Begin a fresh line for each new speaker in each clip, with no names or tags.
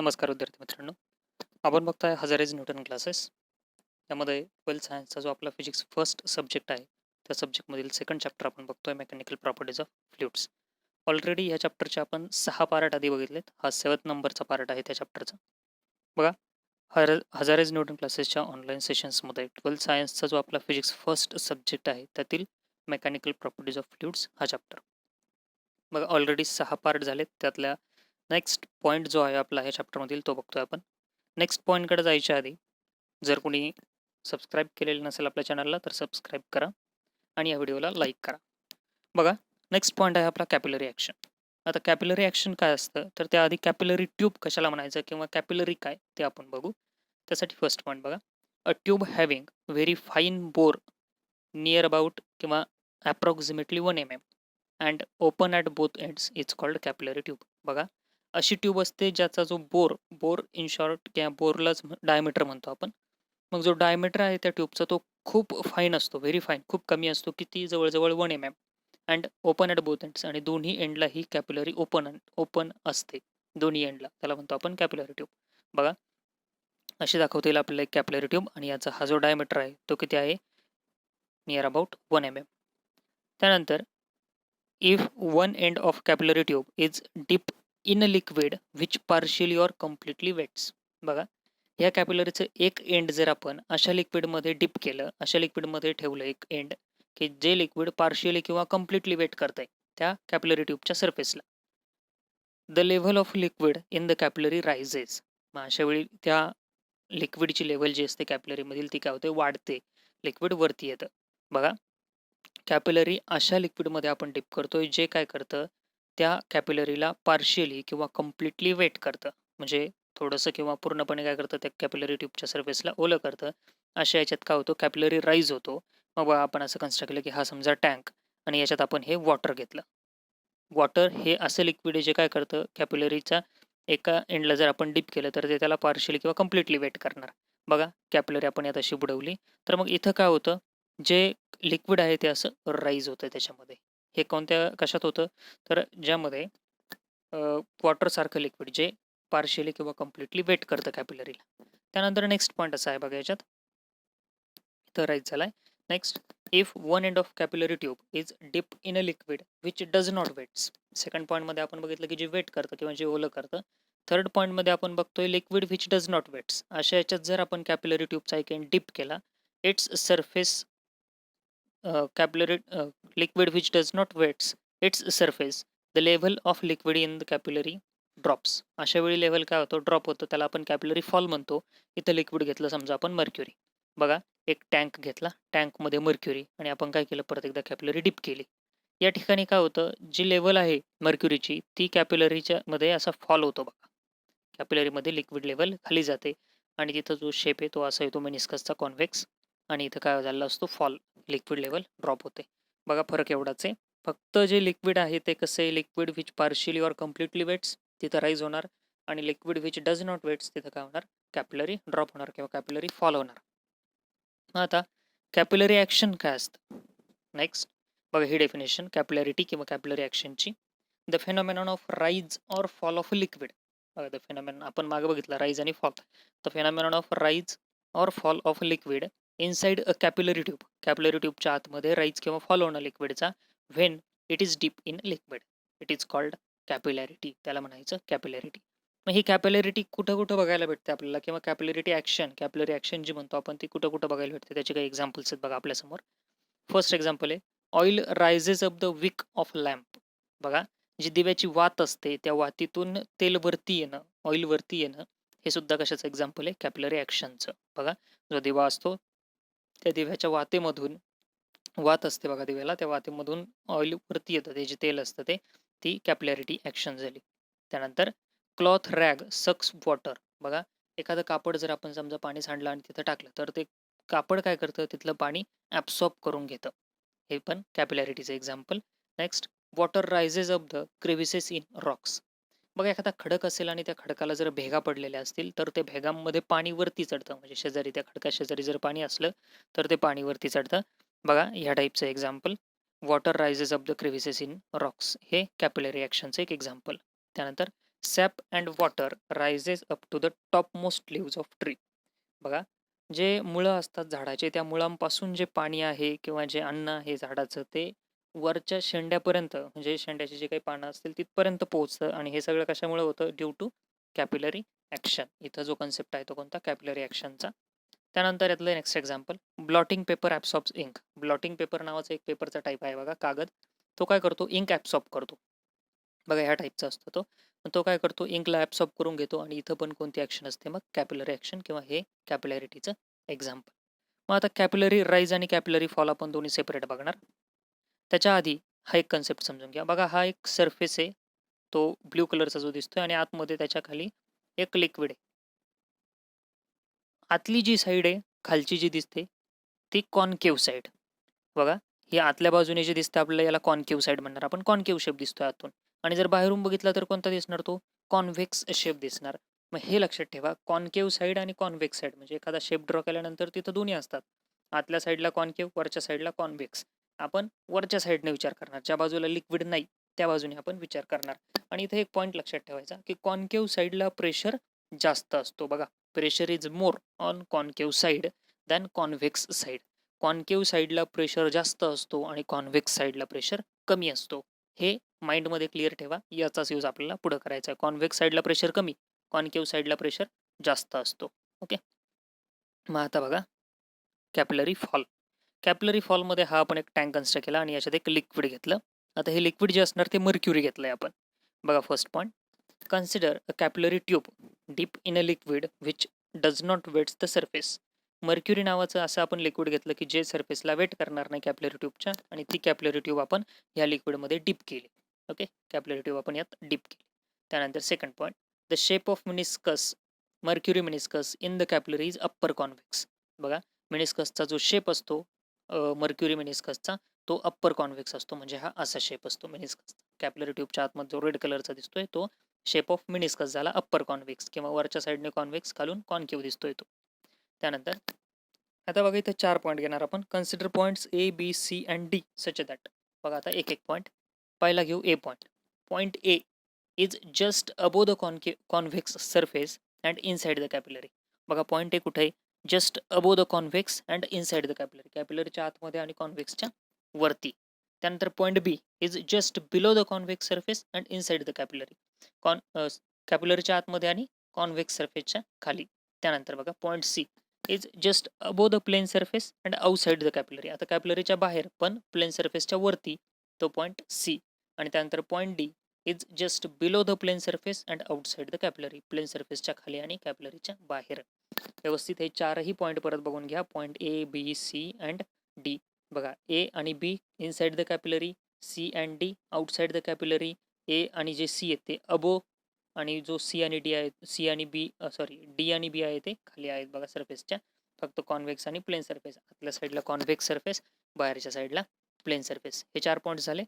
नमस्कार विद्यार्थी मित्रांनो. आपण बघताय हजारेज न्यूटन क्लासेस. त्यामध्ये 12th सायन्सचा जो आपला फिजिक्स फर्स्ट सब्जेक्ट आहे, त्या सब्जेक्टमधील सेकंड चॅप्टर आपण बघतोय, mechanical properties of fluids. Already या चॅप्टरचे आपण 6 पार्ट आधी बघितलेत. हा 7th नंबरचा पार्ट आहे त्या चॅप्टरचा. बघा, हजारेज न्यूटन क्लासेसच्या ऑनलाईन सेशन्समध्ये 12th सायन्सचा जो आपला फिजिक्स फर्स्ट सब्जेक्ट आहे, त्यातील मेकॅनिकल प्रॉपर्टीज ऑफ फ्लुइड्स हा चॅप्टर. बघा, ऑलरेडी 6 पार्ट झालेत. त्यातल्या नेक्स्ट पॉईंट जो आहे आपला ह्या चॅप्टरमधील तो बघतोय आपण. नेक्स्ट पॉईंटकडे जायच्या आधी जर कोणी सबस्क्राईब केलेलं नसेल आपल्या चॅनलला तर सबस्क्राईब करा आणि या व्हिडिओला लाईक करा. बघा, नेक्स्ट पॉईंट आहे आपला कॅपिलरी ॲक्शन. आता कॅपिलरी ॲक्शन काय असतं तर त्याआधी कॅपिलरी ट्यूब कशाला म्हणायचं किंवा कॅपिलरी काय ते आपण बघू. त्यासाठी फर्स्ट पॉईंट बघा, a tube having very fine bore near about किंवा approximately 1 mm and open at both ends is called capillary tube. बघा, अशी ट्यूब असते ज्याचा जो बोर इन शॉर्ट किंवा बोरलाच डायमीटर म्हणतो आपण. मग जो डायमीटर आहे त्या ट्यूबचा तो खूप फाईन असतो, व्हेरी फाईन, खूप कमी असतो, किती जवळजवळ 1 mm and open at both ends, आणि दोन्ही एंडला ही कॅपिलरी ओपन असते. दोन्ही एंडला त्याला म्हणतो आपण कॅपिलरी ट्यूब. बघा, अशी दाखवता येईल आपल्याला एक कॅपिलरी ट्यूब आणि याचा हा जो डायमीटर आहे तो किती आहे, नियर अबाउट 1 mm. त्यानंतर if one end of capillary tube is dip in a liquid which partially or completely wets. बघा, या कॅपिलरीचं एक एंड जर आपण अशा लिक्विडमध्ये डिप केलं, अशा लिक्विडमध्ये ठेवलं एक एंड की जे लिक्विड पार्शियली किंवा कम्प्लिटली वेट करतंय त्या कॅपिलरी ट्यूबच्या सरफेसला, the level of liquid in the capillary rises. मग अशा वेळी त्या लिक्विडची लेवल जी असते कॅपिलरीमधील ती काय होते, वाढते, लिक्विड वरती येतं. बघा, कॅपिलरी अशा लिक्विडमध्ये आपण डिप करतोय जे काय करतं, त्या कॅपिलरीला पार्शियली किंवा कम्प्लिटली वेट करतं, म्हणजे थोडंसं किंवा पूर्णपणे काय करतं, त्या कॅपिलरी ट्यूबच्या सरफेसला ओलं करतं. अशा याच्यात काय होतं, कॅपिलरी राईज होतो. मग आपण असं कन्स्ट्रक्ट केलं की हा समजा टँक आणि याच्यात आपण हे वॉटर घेतलं. वॉटर हे असं लिक्विड आहे जे काय करतं, कॅपिलरीचा एका एंडला जर आपण डिप केलं तर ते त्याला पार्शियली किंवा कम्प्लिटली वेट करणार. बघा, कॅपिलरी आपण यात अशी बुडवली तर मग इथं काय होतं, जे लिक्विड आहे ते असं राईज होतं त्याच्यामध्ये. हे कोणत्या कशात होतं तर ज्यामध्ये वॉटरसारखं लिक्विड जे पार्शियली किंवा कम्प्लिटली वेट करतं कॅपिलरीला. त्यानंतर नेक्स्ट पॉईंट असा आहे बघा, याच्यात इथं राईज झालाय. Next, if one end of capillary tube is dip in a liquid which does not wets. Second पॉईंटमध्ये आपण बघितलं की जे वेट करतं किंवा जे ओलं करतं. थर्ड पॉईंटमध्ये आपण बघतोय liquid which does not wets. अशा याच्यात जर आपण कॅपिलरी ट्यूबचा एक एंड डिप केला, it's surface capillary liquid which does not wets its surface, the level of liquid in the capillary drops. अशा वेळी लेवल काय होतो, ड्रॉप होतो, त्याला आपण कॅपिलरी फॉल म्हणतो. इथं लिक्विड घेतलं समजा आपण मर्क्युरी. बघा, एक टँक घेतला, टँकमध्ये मर्क्युरी, आणि आपण काय केलं, परत एकदा कॅपिलरी डिप केली. या ठिकाणी काय होतं, जी लेवल आहे मर्क्युरीची ती कॅपिलरीच्या मध्ये असा फॉल होतो. बघा, कॅपिलरीमध्ये लिक्विड लेवल खाली जाते आणि तिथं जो शेप आहे तो असा येतो मेनिस्कसचा कॉन्व्हेक्स, आणि इथं काय झाला असतो, फॉल, लिक्विड लेवल ड्रॉप होते. बघा, फरक एवढाच आहे. फक्त जे लिक्विड आहे ते कसं आहे, liquid which partially or completely wets तिथं राईज होणार, आणि liquid which does not wets तिथं काय होणार, कॅपिलरी ड्रॉप होणार किंवा कॅपिलरी फॉल होणार. आता कॅपिलरी ॲक्शन काय असतं. नेक्स्ट बघा, ही डेफिनेशन कॅपिलॅरिटी किंवा कॅपिलरी ॲक्शनची. The phenomenon of rise or fall of liquid. बघा, द फेनॉमेनॉन आपण मागे बघितला, राईज आणि fall. The phenomenon of rise or fall of liquid inside a capillary tube. Capillary tube आतमध्ये राईज किंवा फॉल होणं लिक्विडचा, when it is deep in liquid, it is called capillarity. त्याला म्हणायचं कॅपिलॅरिटी. मग ही कॅपिलॅरिटी कुठं कुठं बघायला भेटते आपल्याला, किंवा कॅपिलॅरिटी ॲक्शन, कॅपिलरी ॲक्शन जी म्हणतो आपण, ती कुठं कुठं बघायला भेटते, त्याचे काही एक्झाम्पल्स आहेत बघा आपल्यासमोर. फर्स्ट एक्झाम्पल आहे, oil rises up the wick of lamp. बघा, जी दिव्याची वात असते त्या वातीतून तेल वरती येणं, ऑइल वरती येणं, हे सुद्धा कशाचं एक्झाम्पल आहे, कॅपिलरी ॲक्शनचं. बघा, जो दिवा असतो त्या दिव्याच्या वातेमधून, वात असते बघा दिव्याला, त्या वातेमधून ऑइल वरती येतं, ते जे तेल असतं ते, ती कॅपिलॅरिटी ॲक्शन झाली. त्यानंतर क्लॉथ रॅग सक्स वॉटर. बघा, एखादं कापड जर आपण समजा पाणी सांडलं आणि तिथं टाकलं तर ते कापड काय करतं, तिथलं पाणी ॲब्सॉर्ब करून घेतं. हे पण कॅपिलॅरिटीचं example. Next, water rises up the crevices in rocks. बघा, एखादा खडक असेल आणि त्या खडकाला जर भेगा पडलेल्या असतील तर ते भेगांमध्ये पाणी वरती चढतं, म्हणजे शेजारी, त्या खडका शेजारी जर पाणी असलं तर ते पाणी वरती चढतं. बघा, ह्या टाईपचं example, water rises up the crevices in rocks, हे कॅपिलरी ॲक्शनचं एक एक्झाम्पल. त्यानंतर sap and water rises up to the top most leaves of tree. बघा, जे मुळं असतात झाडाचे, त्या मुळांपासून जे पाणी आहे किंवा जे अन्न आहे झाडाचं, ते वरच्या शेंड्यापर्यंत, म्हणजे शेंड्याची जे काही पानं असतील तिथपर्यंत पोहोचतं. आणि हे सगळं कशामुळे होतं? Due to capillary action. इथं जो कन्सेप्ट आहे तो कोणता? कॅपिलरी ॲक्शनचा. त्यानंतर यातलं next example, blotting paper absorbs ink. Blotting paper नावाचा एक पेपरचा टाईप आहे बघा, कागद. तो काय करतो? इंक ॲब्सॉर्ब करतो. बघा, ह्या टाईपचा असतो तो. तो काय करतो? इंकला ॲब्सॉर्ब करून घेतो. आणि इथं पण कोणती ॲक्शन असते? मग कॅपिलरी ॲक्शन, किंवा हे कॅपिलॅरिटीचं एक्झाम्पल. मग आता कॅपिलरी राईज आणि कॅपिलरी फॉल आपण दोन्ही सेपरेट बघणार. त्याच्या आधी हा एक कन्सेप्ट समजून घ्या. बघा, हा एक सरफेस आहे, तो ब्ल्यू कलरचा जो दिसतोय, आणि आतमध्ये त्याच्या खाली एक लिक्विड आहे. आतली जी साईड आहे, खालची जी दिसते, ती कॉनकेव्ह साईड. बघा, ही आतल्या बाजूने जे दिसतं आपल्याला, याला कॉनकेव्ह साईड म्हणणार आपण. कॉनकेव्ह शेप दिसतोय आतून. आणि जर बाहेरून बघितला तर कोणता दिसणार? तो कॉन्व्हेक्स शेप दिसणार. मग हे लक्षात ठेवा, कॉनकेव्ह साईड आणि कॉन्व्हेक्स साईड, म्हणजे एखादा शेप ड्रॉ केल्यानंतर तिथं दोन्ही असतात. आतल्या साईडला कॉनकेव्ह, वरच्या साईडला कॉन्व्हेक्स. आपण वरच्या साईडने विचार करणार, ज्या बाजूला लिक्विड नाही त्या बाजूने आपण विचार करणार. आणि इथे एक पॉईंट लक्षात ठेवायचा, की कॉनकेव्ह साईडला प्रेशर जास्त असतो. बघा, pressure is more on concave side than convex side. कॉनकेव्ह साईडला प्रेशर जास्त असतो आणि कॉन्व्हेक्स साईडला प्रेशर कमी असतो. हे माइंडमध्ये क्लिअर ठेवा. याचाच यूज आपल्याला पुढे करायचा आहे. कॉन्व्हेक्स साईडला प्रेशर कमी, कॉनकेव्ह साईडला प्रेशर जास्त असतो. ओके. मग आता बघा, कॅपिलरी फॉल. कॅपिलरी फॉलमध्ये हा आपण एक टँक कन्स्ट्रक्ट केला आणि याच्यात एक लिक्विड घेतलं. आता हे लिक्विड जे असणार ते मर्क्युरी घेतलंय आपण. बघा, first point, consider a capillary tube dip in a liquid which does not wets the surface. Mercury नावाचं असं आपण लिक्विड घेतलं की जे सरफेसला वेट करणार नाही कॅपिलरी ट्यूबच्या, आणि ती कॅपिलरी ट्यूब आपण या लिक्विडमध्ये डीप केली. ओके, कॅपिलरी ट्यूब आपण यात डीप केली. त्यानंतर second point, the shape of meniscus, mercury meniscus in the capillary is upper convex. बघा, मिनिस्कसचा जो शेप असतो मर्क्युरी मिनिस्कसचा, तो अप्पर कॉन्व्हेक्स असतो. म्हणजे हा असा शेप असतो मिनिस्कसचा. कॅपिलरी ट्यूबच्या आतमध्ये जो रेड कलरचा दिसतोय तो शेप ऑफ मिनिस्कस झाला अप्पर कॉन्व्हेक्स, किंवा वरच्या साईडने कॉन्व्हेक्स, खालून कॉन्केव्ह दिसतोय तो. त्यानंतर आता बघा, इथे 4 पॉईंट घेणार आपण. Consider points A, B, C and D such that. बघा, आता एक एक पॉईंट. पहिला घेऊ A point. Point A is just above the convex surface and inside the capillary. बघा, पॉईंट ए कुठे आहे? Just above the convex and inside the capillary. कॅपिलरीच्या आतमध्ये आणि कॉन्व्हेक्सच्या वरती. त्यानंतर point B is just below the convex surface and inside the capillary. कॅपिलरीच्या आतमध्ये आणि कॉन्व्हेक्स सरफेसच्या खाली. त्यानंतर बघा, point C is just above the plane surface and outside the capillary. आता कॅपिलरीच्या बाहेर पण प्लेन सरफेसच्या वरती, तो पॉईंट सी. आणि त्यानंतर point D is just below the plane surface and outside the capillary. Plane सरफेसच्या खाली आणि कॅपिलरीच्या बाहेर. व्यवस्थित हे 4ही पॉईंट परत बघून घ्या. Point A, B, C and D. बघा, ए आणि B inside the capillary, C and D outside the capillary. A आणि जे सी आहे ते अबो, आणि जो सी आणि डी आहे, सी आणि बी डी आणि बी आहे ते खाली आहेत बघा सरफेसच्या. फक्त कॉन्व्हेक्स आणि प्लेन सरफेस. आतल्या साईडला कॉन्व्हेक्स सरफेस, बाहेरच्या साईडला प्लेन सरफेस. हे 4 पॉईंट झाले.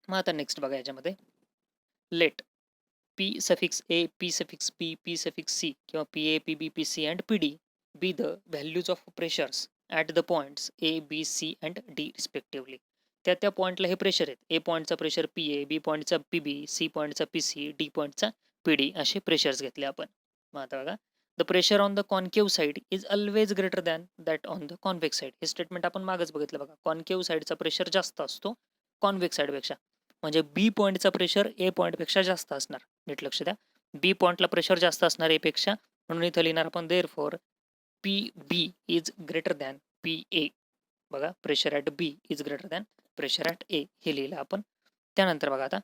मग आता नेक्स्ट बघा, याच्यामध्ये let P suffix A, P suffix P, P suffix C किंवा P A, P B, P C and P D be the values of pressures at the points A, B, C and D respectively. त्या पॉईंटला हे pressure आहेत. ए पॉईंटचा pressure P ए, बी पॉईंटचा P बी, C पॉईंटचा P C, D पॉईंटचा P D, असे pressures घेतले आपण. मग आता बघा, the pressure on the concave side is always greater than that on the convex side. हे स्टेटमेंट आपण मागच बघितलं बघा. कॉन्केव्ह साईडचा प्रेशर जास्त असतो कॉन्व्हेक्स साईडपेक्षा. म्हणजे बी पॉईंटचा प्रेशर ए पॉईंटपेक्षा जास्त असणार. नीट लक्ष द्या, बी पॉईंटला प्रेशर जास्त असणार ए पेक्षा. म्हणून इथं लिहिणार आपण therefore P B is greater than P A. बघा, pressure at B is greater than pressure at A, हे लिहिलं आपण. त्यानंतर बघा, आता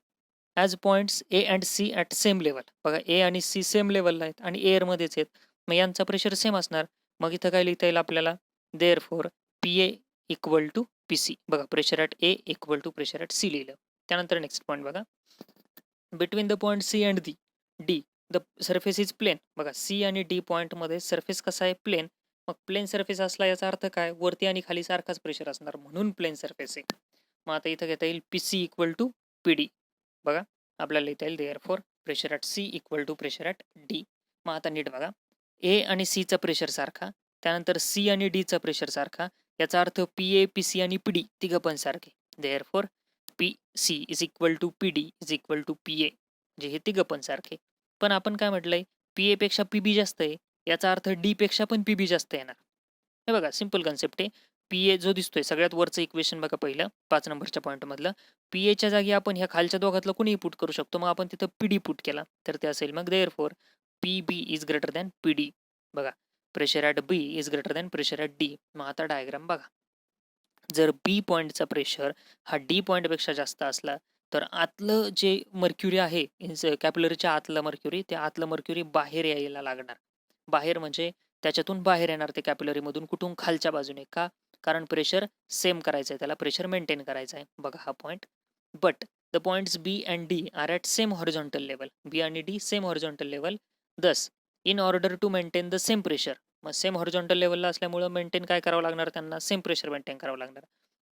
as points A and C at same level. बघा, ए आणि सी सेम लेवलला आहेत आणि एअरमध्येच आहेत. मग यांचा प्रेशर सेम असणार. मग इथं काय लिहिता येईल आपल्याला? Therefore P A equal to P C. बघा, pressure at A equal to pressure at C लिहिलं. त्यानंतर नेक्स्ट पॉईंट बघा, between the point C and D the surface is plane. बघा, सी आणि डी पॉईंटमध्ये सरफेस कसा आहे? प्लेन. मग प्लेन सरफेस असला याचा अर्थ काय? वरती आणि खाली सारखाच प्रेशर असणार, म्हणून प्लेन सरफेस आहे. मग आता इथं घेता येईल P C equal to P D. बघा, आपल्याला लिहिता येईल therefore pressure at C equal to pressure at D. मग आता नीट बघा, ए आणि सीचा प्रेशर सारखा, त्यानंतर सी आणि डीचा प्रेशर सारखा, याचा अर्थ पी ए, पी सी आणि पी डी तिघं पण सारखे. Therefore P C is equal to P D is equal to P A. जे हे तिघं पण सारखे. पण आपण काय म्हटलंय, पी पेक्षा पीबी जास्त आहे, याचा अर्थ डी पेक्षा पण पीबी जास्त येणार. हे बघा सिंपल कन्सेप्ट आहे. पी जो दिसतोय सगळ्यात वरचं इक्वेशन बघा पहिलं 5 नंबरच्या पॉईंटमधलं, पी च्या जागी आपण ह्या खालच्या दोघातलं कुणीही पुट करू शकतो. मग आपण तिथं पीडी पुट केला तर ते असेल मग therefore P B is greater than P D. बघा pressure at B is greater than pressure at D. मग आता डायग्राम बघा, जर बी पॉईंटचा प्रेशर हा डी पॉईंटपेक्षा जास्त असला तर आतलं जे मर्क्युरी आहे कॅपिलरीच्या आतलं मर्क्युरी, ते आतलं मर्क्युरी बाहेर यायला लागणार. बाहेर म्हणजे त्याच्यातून बाहेर येणार ते कॅपिलरीमधून, कुठून खालच्या बाजूने. का? कारण प्रेशर सेम करायचं आहे, त्याला प्रेशर मेंटेन करायचं आहे. बघा हा point. But the points B and D are at same horizontal level. B आणि D same horizontal level. Thus in order to maintain the same pressure, मग सेम हॉरिझॉन्टल लेवलला असल्यामुळं मेंटेन काय करावं लागणार त्यांना, सेम प्रेशर मेंटेन करावं लागणार.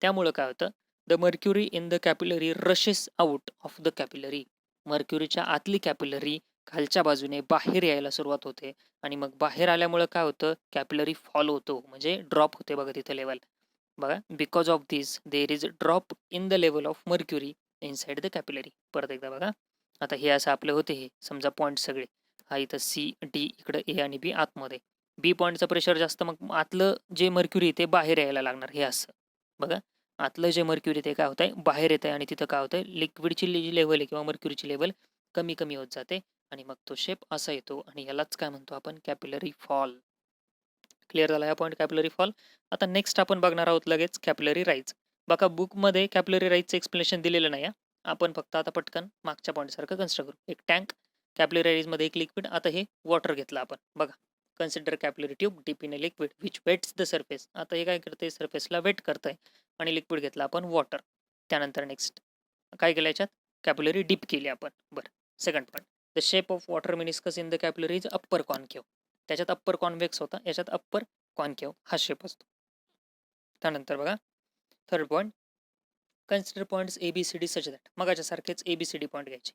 त्यामुळं काय होतं, the mercury in the capillary rushes out of the capillary. मर्क्युरीच्या आतली कॅपिलरी खालच्या बाजूने बाहेर यायला सुरुवात होते आणि मग बाहेर आल्यामुळं काय होतं, कॅपिलरी फॉल होतो म्हणजे ड्रॉप होते. बघा तिथे लेवल बघा, because of this there is drop in the level of mercury inside the capillary. परत एकदा बघा, आता हे असं आपले होते, हे समजा पॉईंट सगळे, हा इथं सी डी इकडं ए आणि बी आतमध्ये. बी पॉईंटचं प्रेशर जास्त, मग आतलं जे मर्क्युरी ते बाहेर यायला लागणार. हे असं बघा, आतलं जे मर्क्युरी ते काय होतंय, बाहेर येत आहे आणि तिथं काय होतंय, लिक्विडची जी लेवल आहे किंवा मर्क्युरीची लेवल कमी कमी होत जाते आणि मग तो शेप असा येतो आणि यालाच काय म्हणतो आपण, कॅपिलरी फॉल. क्लिअर झाला या पॉईंट, कॅपिलरी फॉल. आता नेक्स्ट आपण बघणार आहोत लगेच कॅपिलरी राईज. बघा बुकमध्ये कॅपिलरी राईजचं एक्सप्लेनेशन दिलेलं नाही. आपण फक्त आता पटकन मागच्या पॉईंट सारखं कन्सिडर करू. एक टँक, कॅपिलरी राईजमध्ये एक लिक्विड. आता हे वॉटर घेतलं आपण. बघा, consider capillary tube dip in a liquid which wets the surface. आता हे काय करतंय, सरफेसला वेट करतंय आणि लिक्विड घेतलं आपण वॉटर. त्यानंतर नेक्स्ट काय केलं याच्यात, कॅपिलरी डीप केली आपण. बरं, second point, the shape of water meniscus in the capillary is upper concave. त्याच्यात अप्पर कॉन्व्हेक्स होता, याच्यात अप्पर कॉन्केव्ह हा शेप असतो. त्यानंतर बघा third point, consider points A B C D such that. मगाच्या सारखेच A B C D point घ्यायचे.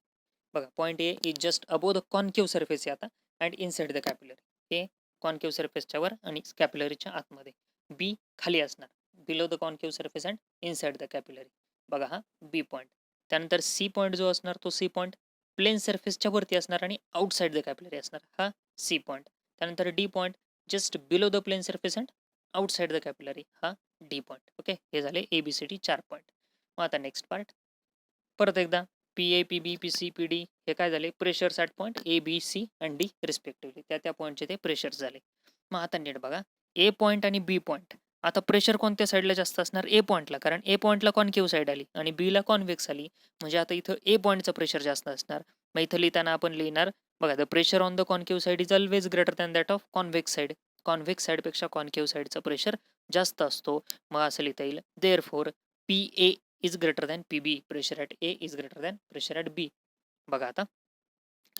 बघा point A is just above the concave surface आहे आता and inside the capillary. A concave सरफेसच्या वर आणि कॅपिलरीच्या आतमध्ये. बी खाली असणार, below the concave surface and inside the capillary. बघा हा बी पॉईंट. त्यानंतर सी पॉईंट जो असणार तो सी पॉईंट प्लेन सरफेसच्या वरती असणार आणि आउटसाइड द कॅपिलरी असणार, हा सी पॉईंट. त्यानंतर D point just below the plane surface and outside the capillary, हा डी पॉईंट. ओके, हे झाले A B C D 4 point. मग आता नेक्स्ट पार्ट परत एकदा, P A P B P C P D हे काय झाले, pressures at point A B C and D respectively. त्या पॉईंटचे ते प्रेशर्स झाले. मग आता नीट बघा, ए पॉईंट आणि बी पॉईंट, आता प्रेशर कोणत्या साईडला जास्त असणार, ए पॉईंटला, कारण ए पॉईंटला कॉन्केव्ह साईड आली आणि बीला कॉन्व्हेक्स आली. म्हणजे आता इथं ए पॉईंटचं प्रेशर जास्त असणार. मग इथं लिहिताना आपण लिहिणार बघा, the pressure on the concave side is always greater than that of convex side. Convex साईडपेक्षा कॉन्केव्ह साईडचा प्रेशर जास्त असतो. मग असं लिहिता येईल, therefore P A is greater than P B, pressure at A is greater than pressure at B. बघा आता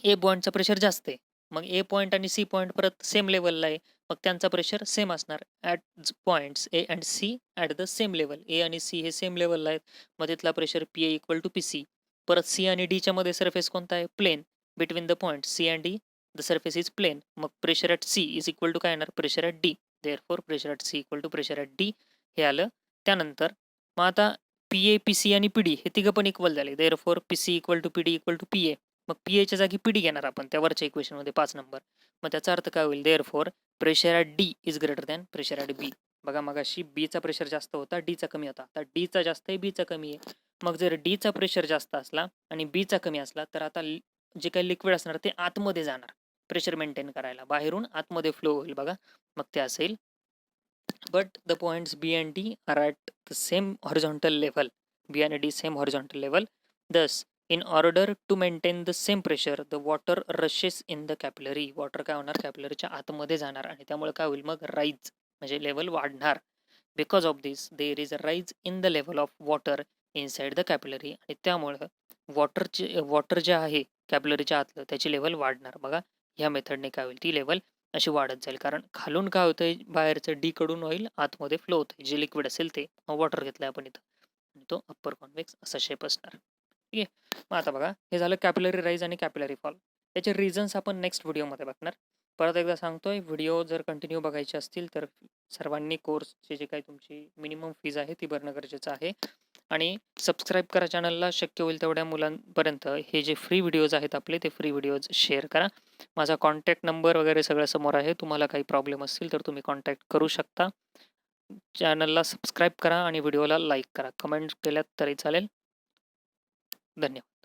ए पॉईंटचा प्रेशर जास्त आहे, मग ए पॉईंट आणि सी पॉईंट परत सेम लेवलला आहे, मग त्यांचा प्रेशर सेम असणार. At points A and C at the same level, A आणि सी हे सेम लेवलला आहेत, मग तिथला pressure P A equal to P C. परत सी आणि डीच्या मध्ये सरफेस कोणता आहे, plane. Between the point C and D the surface is plane, मग pressure at C is equal to काय येणार, pressure at D. Therefore pressure at C equal to pressure at D हे आलं. त्यानंतर मग आता पी ए पी सी आणि P D हे तिघं पण इक्वल झाले. Therefore P C equal to P D equal to P A. मग पी एच्या जागी पी डी घेणार आपण त्या वरच्या इक्वेशनमध्ये 5 नंबर. मग त्याचा अर्थ काय होईल, therefore pressure at D is greater than pressure at B. बघा मगाशी बीचा प्रेशर जास्त होता, डीचा कमी होता, आता डीचा जास्त आहे, बीचा कमी आहे. मग जर डीचा प्रेशर जास्त असला आणि बीचा कमी असला तर आता जे काही लिक्विड असणार ते आतमध्ये जाणार प्रेशर मेंटेन करायला, बाहेरून आतमध्ये फ्लो होईल. बघा मग ते असेल, but the points B and D are at the same horizontal level. B आणि D same horizontal level. Thus in order to maintain the same pressure the water rushes in the capillary. Water काय होणार, कॅपिलरीच्या आतमध्ये जाणार आणि त्यामुळे काय होईल, मग राईज म्हणजे लेवल वाढणार. Because of this there is a rise in the level of water inside the capillary, आणि त्यामुळं वॉटर जे आहे कॅपिलरीच्या आतलं त्याची लेवल वाढणार. बघा ह्या मेथडने काय होईल, ती लेवल अशी वाढत जाईल, कारण खालून काय होतंय, बाहेरचं डी कडून ऑइल आतमध्ये फ्लो होतंय, जे लिक्विड असेल ते. वॉटर घेतलंय आपण इथं आणि तो अप्पर कॉन्व्हेक्स असा शेप असणार. ठीक आहे, मग आता बघा हे झालं कॅपिलरी राईज आणि कॅपिलरी फॉल. त्याचे रिझन्स आपण नेक्स्ट व्हिडिओमध्ये बघणार. परत एकदा सांगतोय, व्हिडिओ जर कंटिन्यू बघायचे असतील तर सर्वांनी कोर्सची जे काही तुमची मिनिमम फीज आहे ती भरणं गरजेचं आहे. आणि सबस्क्राईब करा चॅनलला. शक्य होईल तेवढ्या मुलांपर्यंत हे जे फ्री व्हिडिओज आहेत आपले ते फ्री व्हिडिओज शेअर करा. माझा कॉन्टॅक्ट नंबर वगैरे सगळं समोर आहे. तुम्हाला काही प्रॉब्लेम असतील तर तुम्ही कॉन्टॅक्ट करू शकता. चॅनलला सबस्क्राईब करा आणि व्हिडिओला लाईक करा. कमेंट केल्यात तरी चालेल. धन्यवाद.